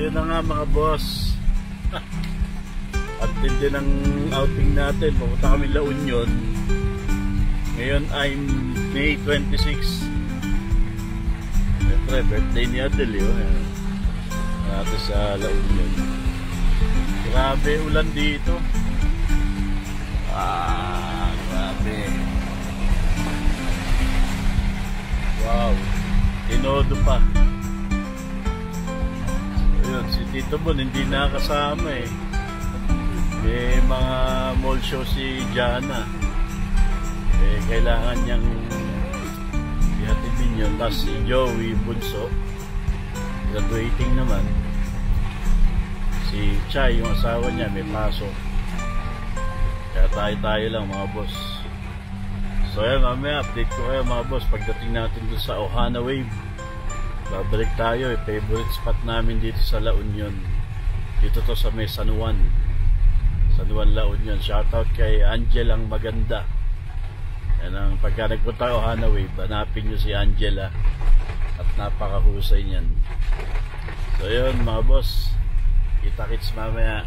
yun na nga mga boss. At din ang outing natin. Pupunta kami La Union. Ngayon ay May 26. Siyempre, birthday ni Adel yun. Natin sa La Union. Grabe ulan dito. Grabe. Wow. Tinodo pa. Ayun, si Tito Bon hindi nakasama eh. May mga mall show si Jana. Eh, kailangan niyang ihatidin yun. Tapos si Joey Bunso, graduating naman. Si Chay, yung asawa niya, may pasok. Kaya tayo lang mga boss. So ayan, mamaya update ko kayo mga boss pagdating natin doon sa Ohana Wave. Babalik tayo eh, favorite spot namin dito sa La Union. Dito to sa may San Juan La Union. Shoutout kay Angel ang maganda. Yan ang pagka nagpunta Ohana Wave, hanapin nyo si Angela at napakahusay niyan. So yun mga boss, kita-kits mamaya.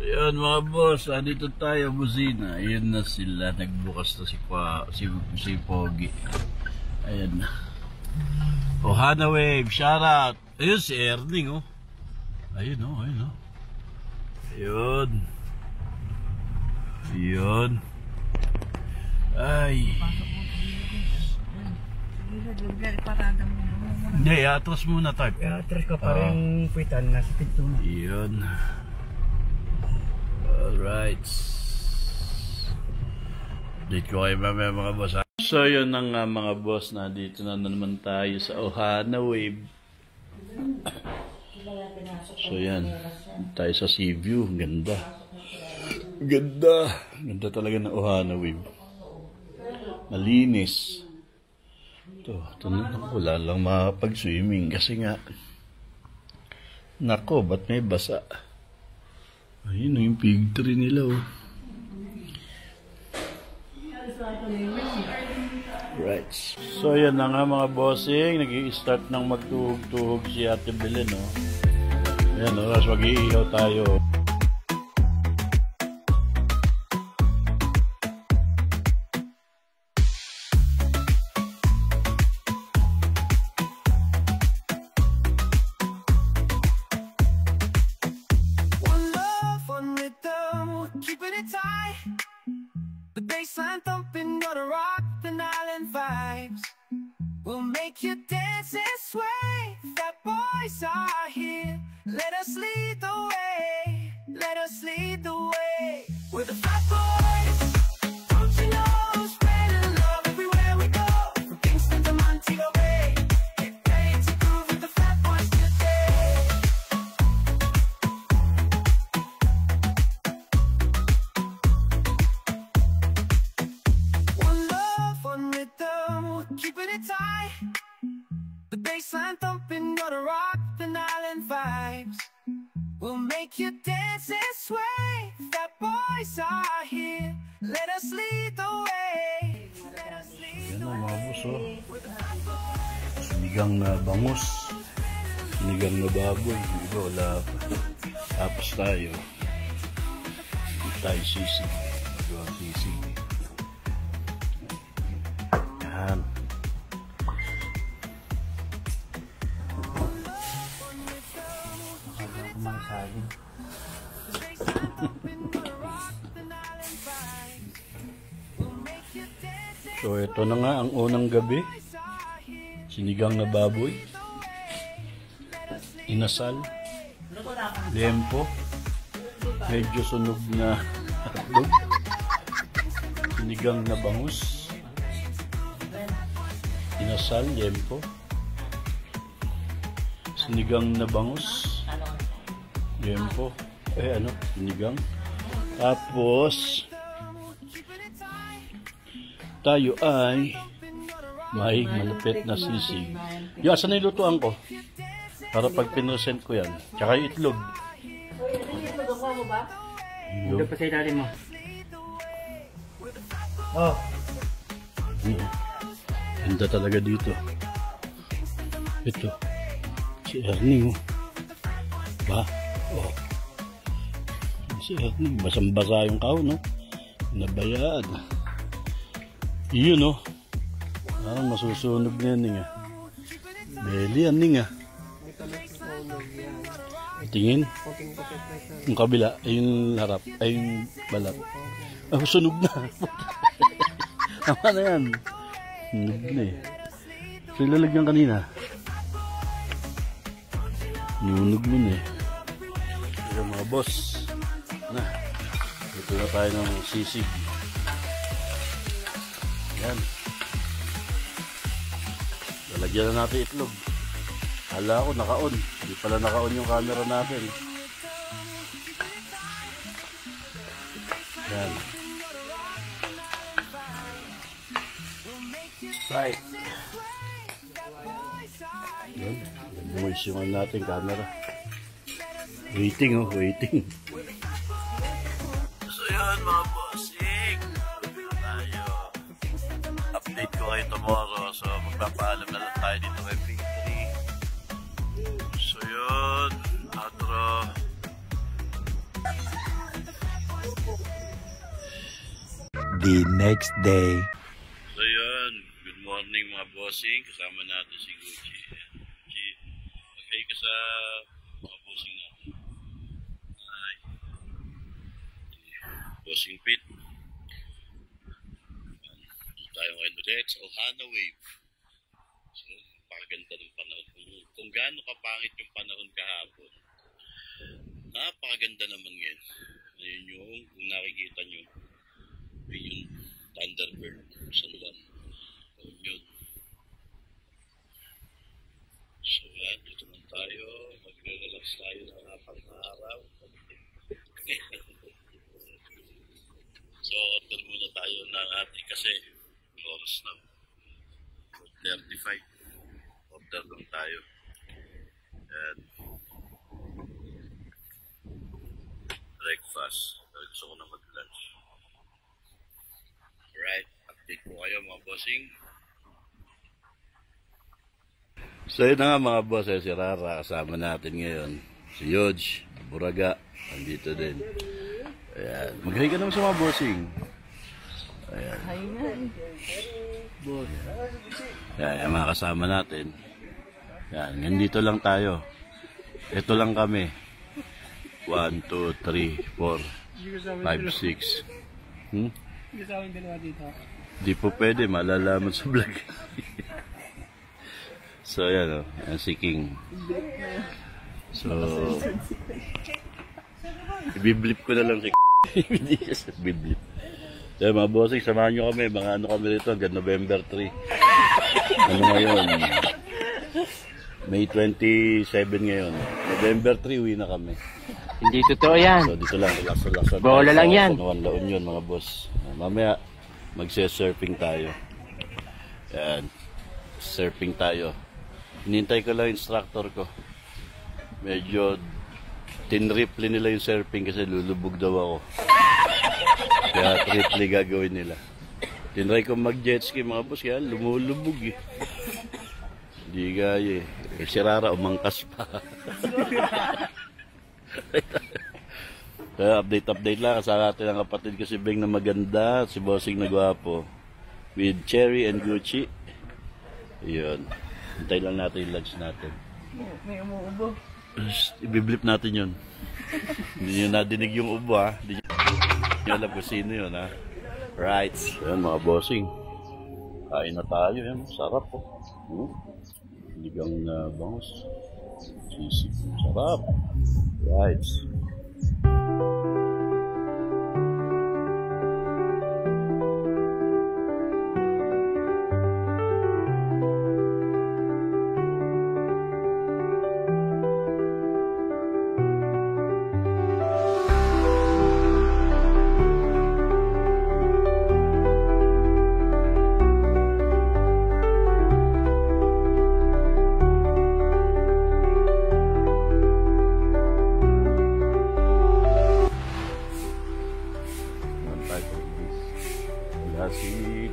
Yun mga boss, dito tayo, Busina. Ayun na sila, nagbukas na si Pogi. Ayan na. Ohana Wave, shoutout. Ayun si Erning oh. Ayun oh, ayun oh. Ayun. Ayun. Ay. Hindi, atras muna tayo. Atras ka pa rin puwitan, nasa pinto na. Ayun. Alright. Dito ko kayo mamaya mga boss. So yun na nga mga boss, na dito na naman tayo sa Ohana Wave. So yan, tayo sa Sea View. Ganda. Ganda. Ganda talaga ng Ohana Wave. Malinis. Ito na wala lang makapag-swimming kasi nga nako, ba't may basa? Ayun yung fig tree nila oh. Right. So yan na nga mga bossing, nag-i-start ng magtuhog-tuhog si Ate Belen oh. Ayan oh, tapos mag-iihaw tayo. Baseline thumping, gonna rock the island vibes. We'll make you dance and sway. Fat boys are here. Let us lead the way. Let us lead the way. We're the fat boys. Don't you know? Spreading love everywhere we go. From Kingston to Montego Bay. Get ready to groove with the fat boys today. Keeping it tight, the baseline thumping, gonna rock the island vibes. We'll make you dance and sway. Fat boys are here. Let us lead the way. Let us lead the way. Sinigang na bangus, sinigang na baboy, iba wala pa. Tapos tayo sisig, gawang sisig. Yan. So ito na nga ang unang gabi. Sinigang na baboy, inasal, lempo, medyo sunog na hotdog, sinigang na bangus, inasal, lempo, sinigang na bangus, lempo, sinigang. Tapos tayo ay May malupit na sisig. Yung asan na yung lutuan ko? Para pag pinresent ko yan. Tsaka yung itlog. Ito pa sa ilalim mo. Oh. Ganda talaga dito. Ito. Si Ernie, oh. Ba? Oh. Si Ernie. Basang-basa yung kao, no? Nabayaan. Iyon, oh. Parang masusunog na yan, nga. Beli, yan, nga. Tingin. Yung kabila, ay yung harap, ay yung balat. Ah, sunog na. Tama na yan. Sunog na eh. So, ilalagyan kanina. Nunog mo na eh. Pero mga boss, na. Ito na tayo ng sisig. Yan. Lalagyan na natin itlog. Hala ko, naka-on. Hindi pala naka-on yung camera natin. Yan. Right. Yan. Lumuisingan natin camera. Waiting, oh. Waiting. So yan, mga bossing. Tayo. Update ko kayo tomorrow. So, magpapaalam na lang tayo dito kay Victory. So yun, outro. The next day. So yun, good morning mga bossing. Kasama natin si Gucci. Gucci, mag-hi ka sa mga bossing natin. Hi. Bossing Pit. Dito tayo ngayon ulit sa Ohana Wave. So, napakaganda ng panahon. Kung gaano kapangit yung panahon kahapon, napakaganda naman ngayon. Ayun yung, kung nakikita nyo, yung Thunderbird sa luwan. Yun. So yan, dito naman tayo. Magre-relax tayo ng apat na araw. So, order muna tayo ng ating kasi oras na 4:35. Order lang tayo. And breakfast. Gusto ko na mag-lunch. Alright, update po kayo mga bossing. So yun na nga mga boss, si Rara kasama natin ngayon. Si Yodge, Buraga, andito din. Ayan, mag-hi ka naman sa mga bossing. Ayan. Ayan, mga kasama natin. Ayan, nandito lang tayo. Ito lang kami. 1, 2, 3, 4, 5, 6. Hindi sa akin dalawa dito. Di po pwede, malalaman sa vlog. So, yan o. Yan si King. So, ibiblip ko na lang si hindi siya sa biblip. So, mga bossing, samahan nyo kami. Mga ano kami rito hanggang November 3. Ano ngayon? May 27 ngayon. November 3, uwi na kami. Hindi totoo yan. So, dito lang. Relax. Bola lang yan. Sa Laon yun, mga boss. Mamaya, magse-surfing tayo. Yan. Surfing tayo. Hinintay ko lang yung instructor ko. Medyo tinripli nila yung surfing kasi lulubog daw ako. Kaya tripli gagawin nila. Tinry ko mag-jet ski mga boss, kaya lumulubog eh. Hindi gaya eh. Si Rara umangkas pa. Kaya update lang. Kasama natin ang kapatid ko si Beng na maganda. Si Bossing na gwapo. With Cherry and Gucci. Yun. Hintay lang natin yung lunch natin. May umuubo. Ibiblip natin yun. Hindi nyo nadinig yung ubo ha. Hindi nyo alam kung sino yun ha. Right. Yan mga bossing. Kain na tayo. Yan. Sarap po. Ligang na bangus. Sisig. Sarap. Right.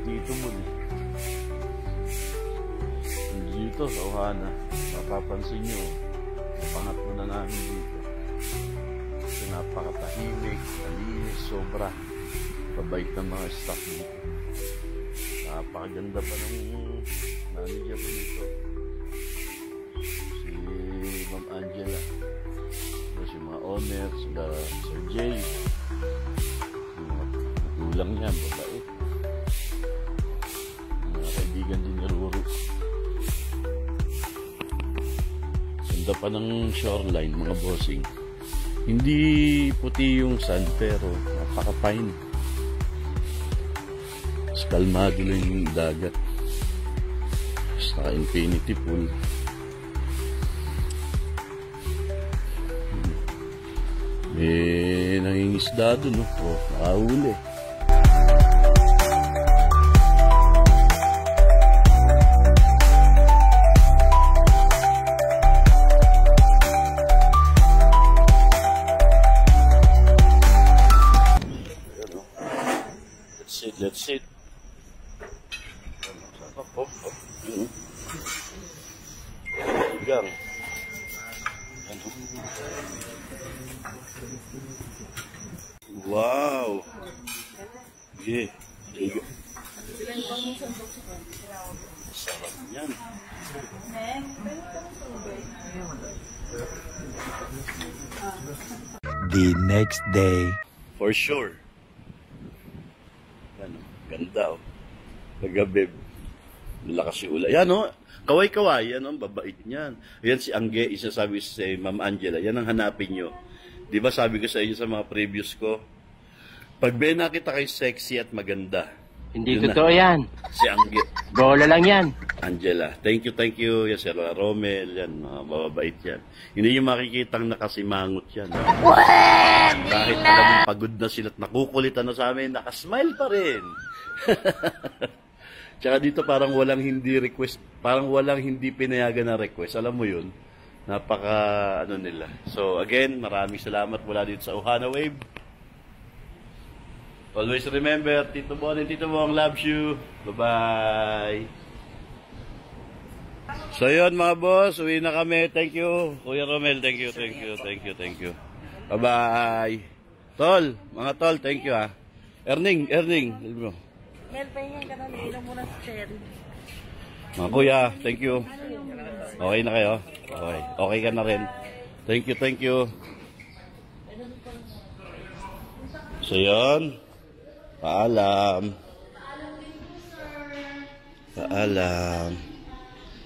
Tito Mon. Dito sa Ohana, mapapansin nyo, pangatlo na namin dito. Kasi napakatahimik, malinis, sobra. Pabait ng mga staff dito. Napakaganda pa ng manager mo dito. Si Ma'am Angela. Si mga owner, sila Sir Jay. Mga magulang niya, babait. Mga kaibigan din ni Ruru. Ganda pa ng shoreline, mga bossing. Hindi puti yung sand, pero napaka-fine. Mas kalmado lang yung dagat. Sa infinity pool. May nangingisda doon, no? O, nakahuli. Let's sit. Hop. Gang. Wow. Yeah. Sarap yan. The next day. For sure. Ano, ganda oh. Nagabib. Malakas yung ulan. Yan oh. Kaway-kaway. Yan oh. Babait niyan. Yan si Angge. Isa sabi sa Ma'am Angela. Yan ang hanapin nyo. Di ba sabi ko sa inyo sa mga previews ko? Pag may nakita kayo sexy at maganda. Hindi totoo yan. Si Angge. Bola lang yan. Angela. Thank you. Yan si Romel. Yan. Mga babait yan. Hindi yung makikitang nakasimangot yan. Kahit talagang pagod na sila at nakukulitan na sa amin, nakasmile pa rin. Tsaka dito parang walang hindi request, parang walang hindi pinayagan na request. Alam mo yun? Napaka ano nila. So again, maraming salamat mula dito sa Ohana Wave. Always remember, Tito Bon and Tito Bong loves you. Bye-bye. So yun mga boss, uwi na kami. Thank you. Kuya Romel, thank you. Bye-bye. Tol, mga tol, thank you ha. Erning. Mel, pahingan ka na, ilang muna sa cherry. Mga kuya, thank you. Okay na kayo? Okay ka na rin. Thank you. So yun. Paalam.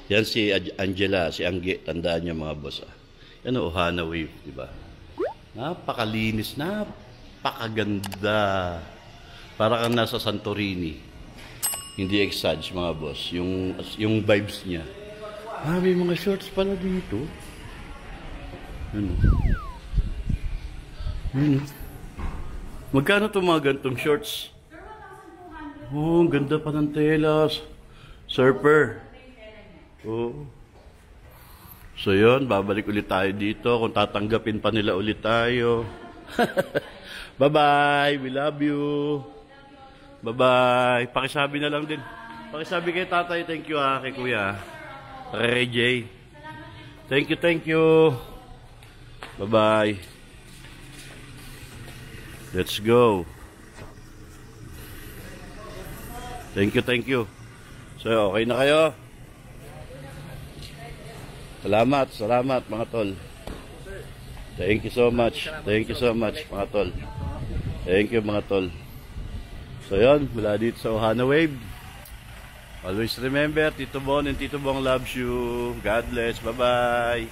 Yan si Angela, si Angge. Tandaan niyo mga boss. Yan o, Ohana Wave, di ba? Napakalinis, napakaganda. Para kang nasa Santorini. Hindi exage mga boss. Yung vibes niya. May mga shorts pala dito. Ano? Magkano itong mga gantong shorts? Oh, ang ganda pa ng telas. Surfer. Oh. So yun, babalik ulit tayo dito. Kung tatanggapin pa nila ulit tayo. Bye-bye. We love you. Bye-bye. Pakisabi na lang din. Pakisabi kay tatay. Thank you kay kuya. Kay Jay. Thank you. Bye-bye. Let's go. Thank you. So, okay na kayo? Salamat mga tol. Thank you so much mga tol. Thank you mga tol. So yun, mula dito sa Ohana Wave. Always remember, Tito Bon and Tito Bong loves you. God bless. Bye-bye.